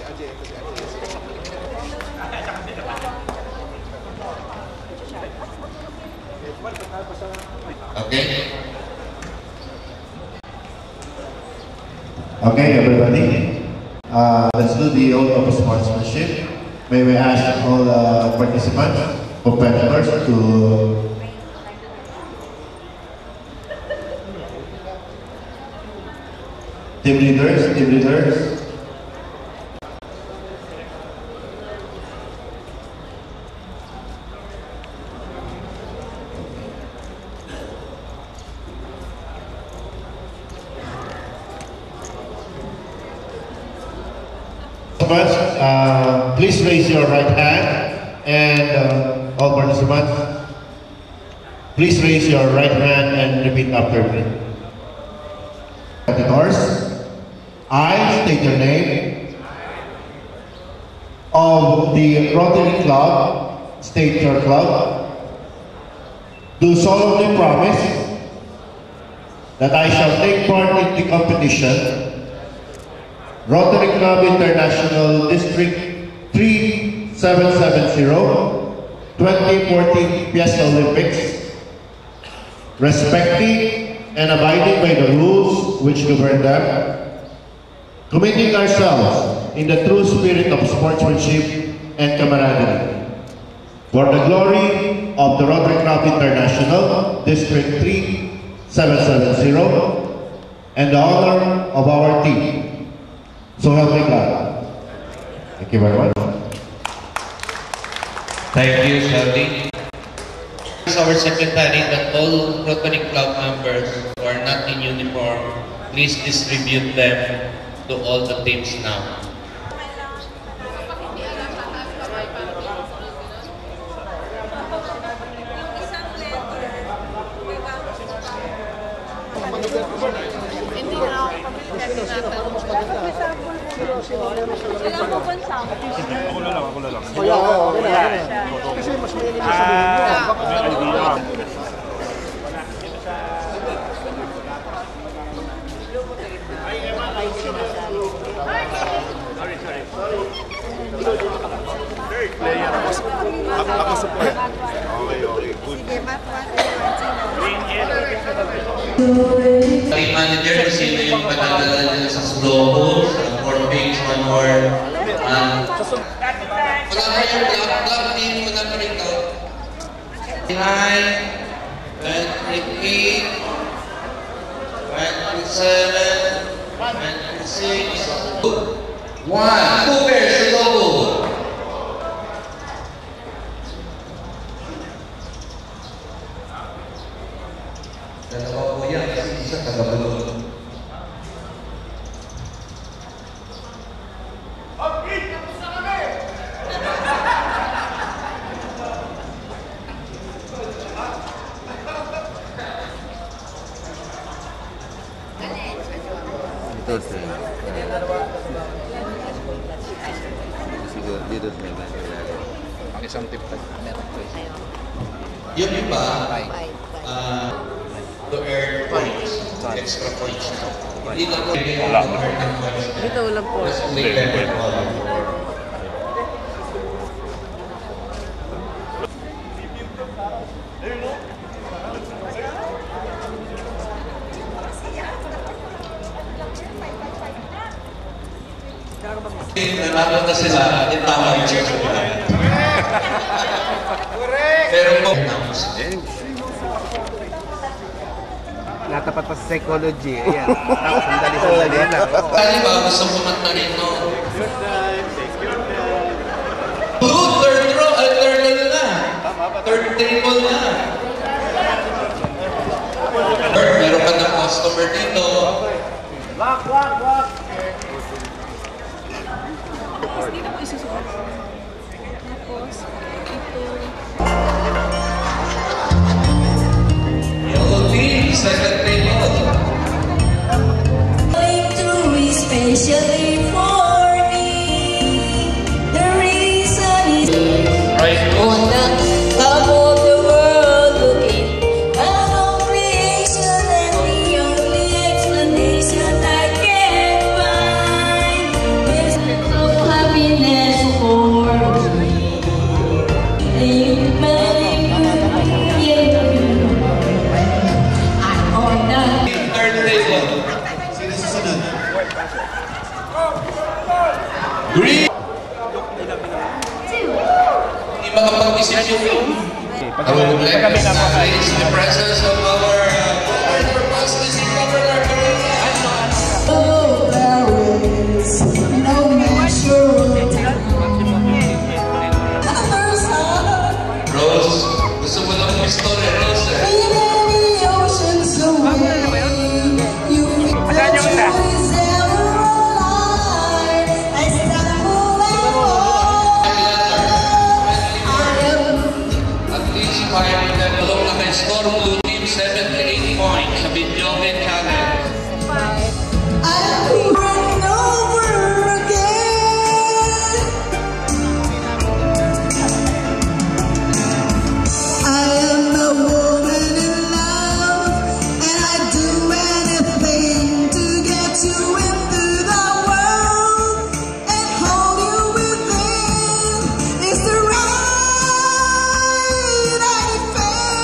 Okay. Okay, everybody. Let's do the oath of sportsmanship. May we ask all participants, competitors to team leaders. Please raise your right hand, and all participants, please raise your right hand and repeat after me. Competitors, I state your name, of the Rotary Club, state your club, do solemnly promise that I shall take part in the competition Rotary Club International District 3770 2014 Fiesta Olympics, respecting and abiding by the rules which govern them, committing ourselves in the true spirit of sportsmanship and camaraderie, for the glory of the Rotary Club International District 3770 and the honor of our team. So help me God. Thank you very much. Thank you, Shelby. Our secretary that all Rotary Club members who are not in uniform, please distribute them to all the teams now. Ako na lang. Kasi mas mainit sa sabihin mo. Ako support. Okay, good. Team manager, kung sino yung patadala nila sa slow sa 4 pings, 1 more. Wala ba yung club team mo na rito? 9, 28, 27, 26, 1. 2 pairs to logo. Dalawa po yan kasi isa taga-bulong. Siguro dito sa may ang isang tip pa meron po. Yun iba, to earn points, extra points. Hindi lang po Dito walang po. Nanalo na sila, yung tama yung check. Pero po, natapat pa sa psychology. Ayan. Tapos sandali na. Kali ba gusto mo kumanta rin, no? Third row, third na. Third triple na. Meron ka ng customer dito. Lock! Dito po isusunod. Tapos, ito. Yellow team, second table. Especially for me, the reason is Right. on the top of the world looking at all creation, and the only explanation I can find is so happy. Green! Hindi makapag-isip yung I would like to acknowledge the presence of our former Pastor Governor. Oh, there is no measure. Rose, gusto mo lang yung story, Rose? Many oceans away, you feel the joys ever alive. I stumble and fall. At least 5 na tulong na kay score blue team 7 to 8 points sa video game challenge. I'll be running over again. I am a woman in love, and I'd do anything to get you into the world and hold you within. It's the right I feel.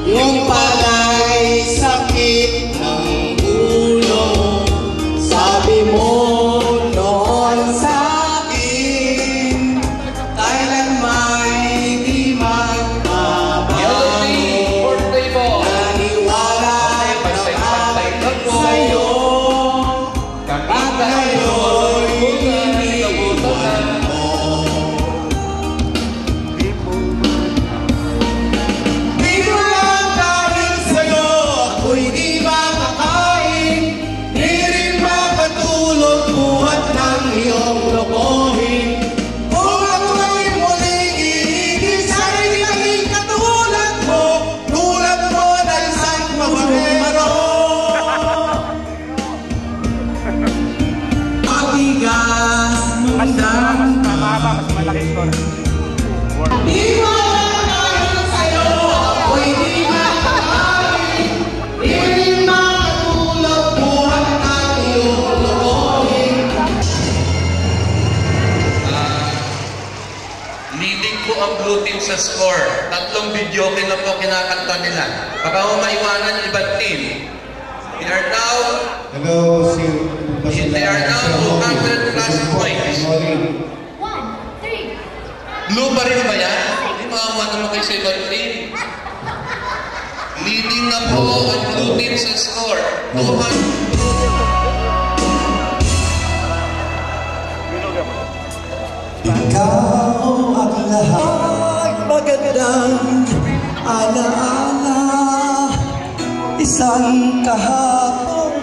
Yung pala'y sakit ng ulo, sabi mo noon sa'kin, kailan may di magbabago. Naniwala na ako sa'yo, at ngayon'y iniwan mo. Di ko lang dahil sa'yo, ako'y di makakain, di rin makatulog buhat ng iyong lokohin. Kung ako'y muling iigis, ay di naging katulad mo na isang mabaro. Matigas mong Mahaba, mas malaki score. di ko lang dahil sa'yo, ako'y di makakain, di rin makatulog buhat ng iyong lokohin. Leading po ang blue team sa score. 3 video game na po kinakanta nila. Baka mo maiwanan yung ibang team. They are now Hello, They are now 200 plus points. 1, 3. Blue pa rin ba yan? Hindi maawa naman kayo sa ibang team. Leading na po ang blue team sa score. 200. Ikaw ang lahat magandang alaala, isang kahapon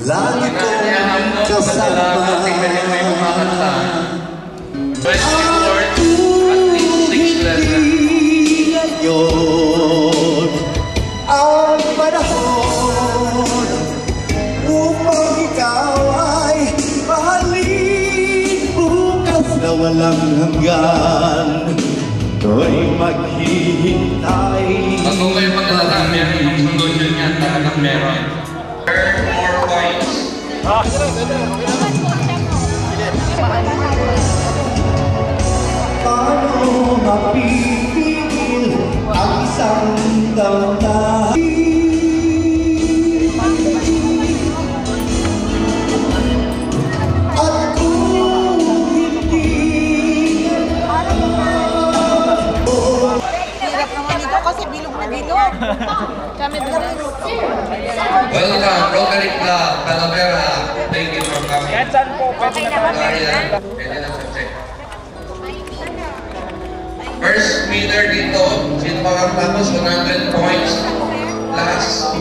lagi kong kasama. Best reward, at least 6 level. Ngayon ang panahon upang ikaw ay mahalin. Bukas na walang hanggan, ko'y maghihintay. Bago kayo pagkatapos, meron yung solution niya, talagang meron. Earn more points. Paano mapipigil ang isang damdamin? At kung hindi Hirap naman dito kasi bilog na bilog. Kami doon. Welcome, Rotary Club, Talavera. Thank you for coming. Yan saan po, pwede na tayo. Pwede na sa check. First winner dito, sino makakapos 100 points. Last.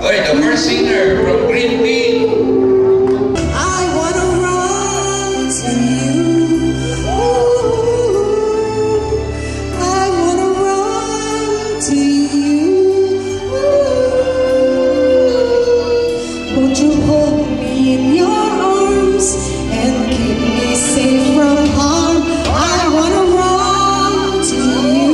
Oy, the first winner from Green Team. I wanna run to you. I wanna run to you. Won't you hold me in your arms and keep me safe from harm? I wanna run to you.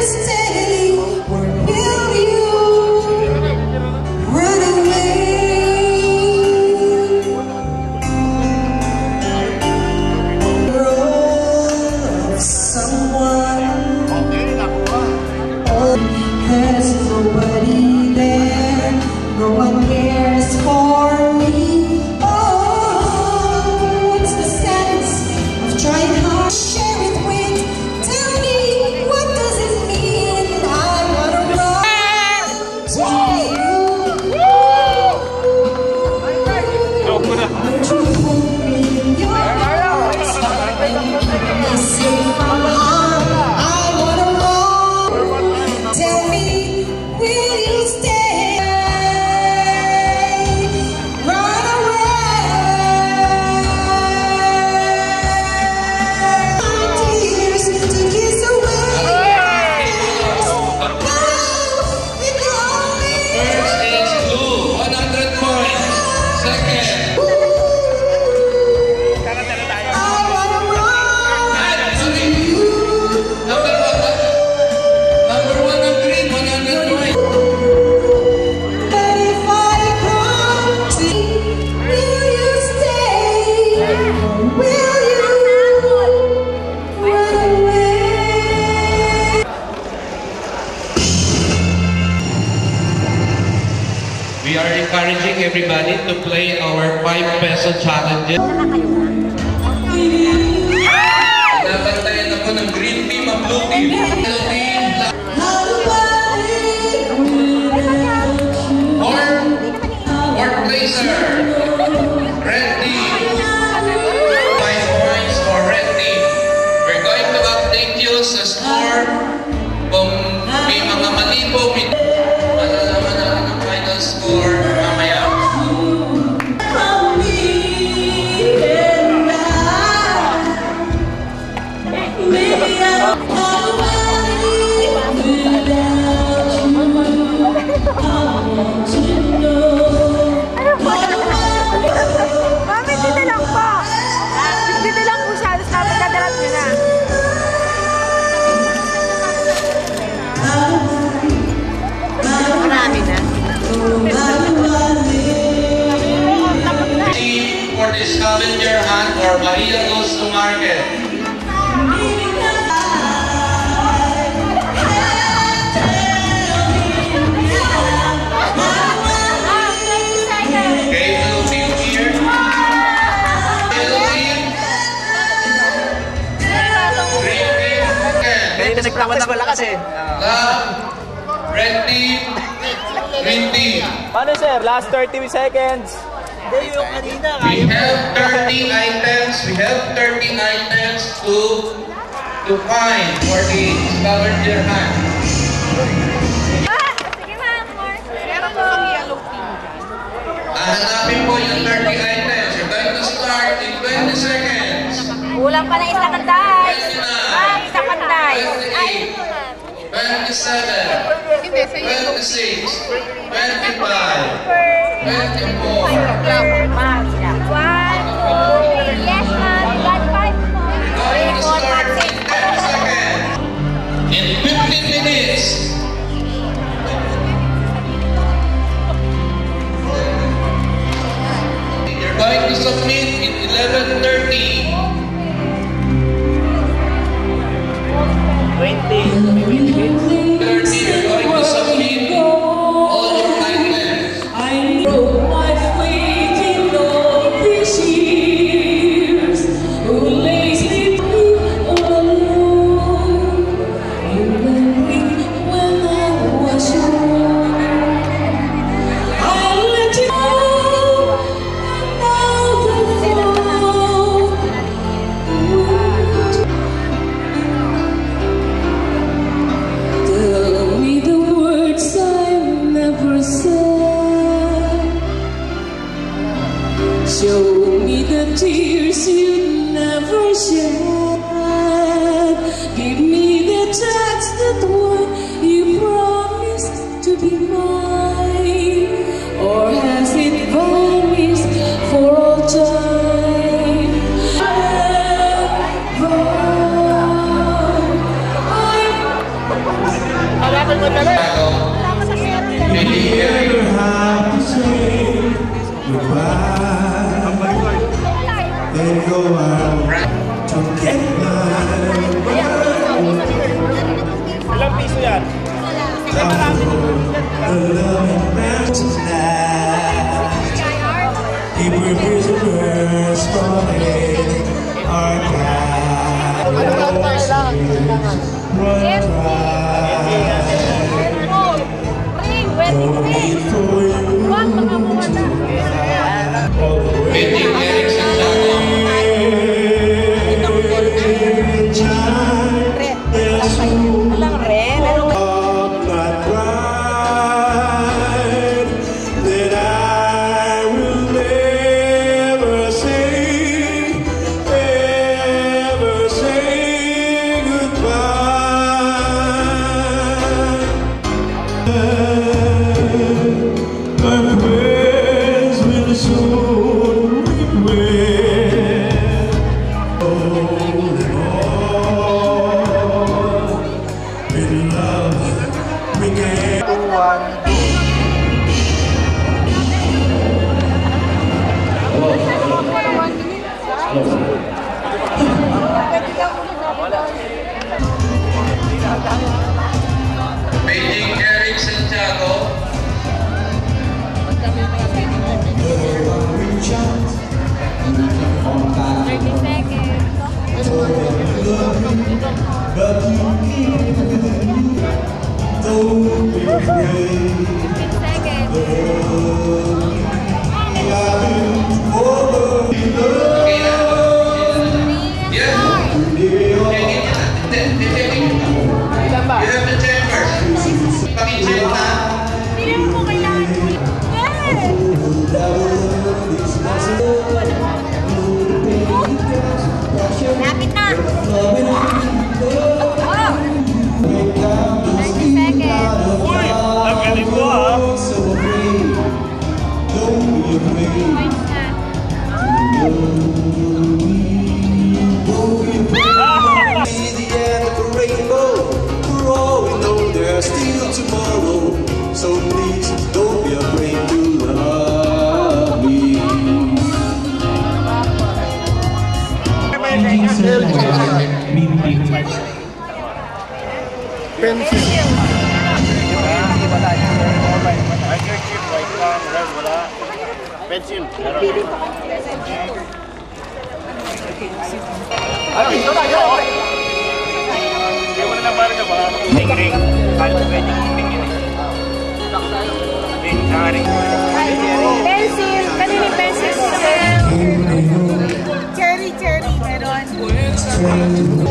Stay, where will you? We are encouraging everybody to play our 5 peso challenges. Nabantayan ako ng green team at blue team. Blue team. Fourth placer. Red team. 5 points for red team. We're going to update you sa score. Kung may mga mali po, malalaman natin ang final score mamaya. Mami, dito lang po. Dito lang po siya. Tapos dadalat nyo na. Marami na. For the scavenger hunt or Bahia goes to market. Okay, blue team here. Yellow team. Green team. Kanina nagpractice pala kasi. Red team. Green team. Paano sir? Last 30 seconds. We have 30 items. We have 30 items to find for the scavenger hunt. Hanapin po yung 30 items. You're going to start in 20 seconds. Kulang pa na isang kanday. 29, Isang kanday. 28, 27, 26, 25, 24. Yes, ma'am. Got 5 more. Going to start in 10 seconds. In 15 minutes. You're going to submit in 11:30. 30, you're going to submit all your items. I broke my faith in all these years. Who lays me all alone? You left me when I was young. I let you go, and now the fall. Tell me the words I never said. Show me the tears you never shed. Give me the text that one you promised to be mine. Or has it vanished for all time? Ilang piso yan? Betting Erickson Walang red. Beijing Eric Santiago. Uy! Ang galing mo ah! So please don't be afraid to love me. Handkerchief, white lang, red, wala. Pencil, meron. Hindi mo na lang parang ka, baka ring-ring. Kala mo pwede ring yun eh. Ring, ring. Pencil. Kanina yung pencil. Cherry, meron.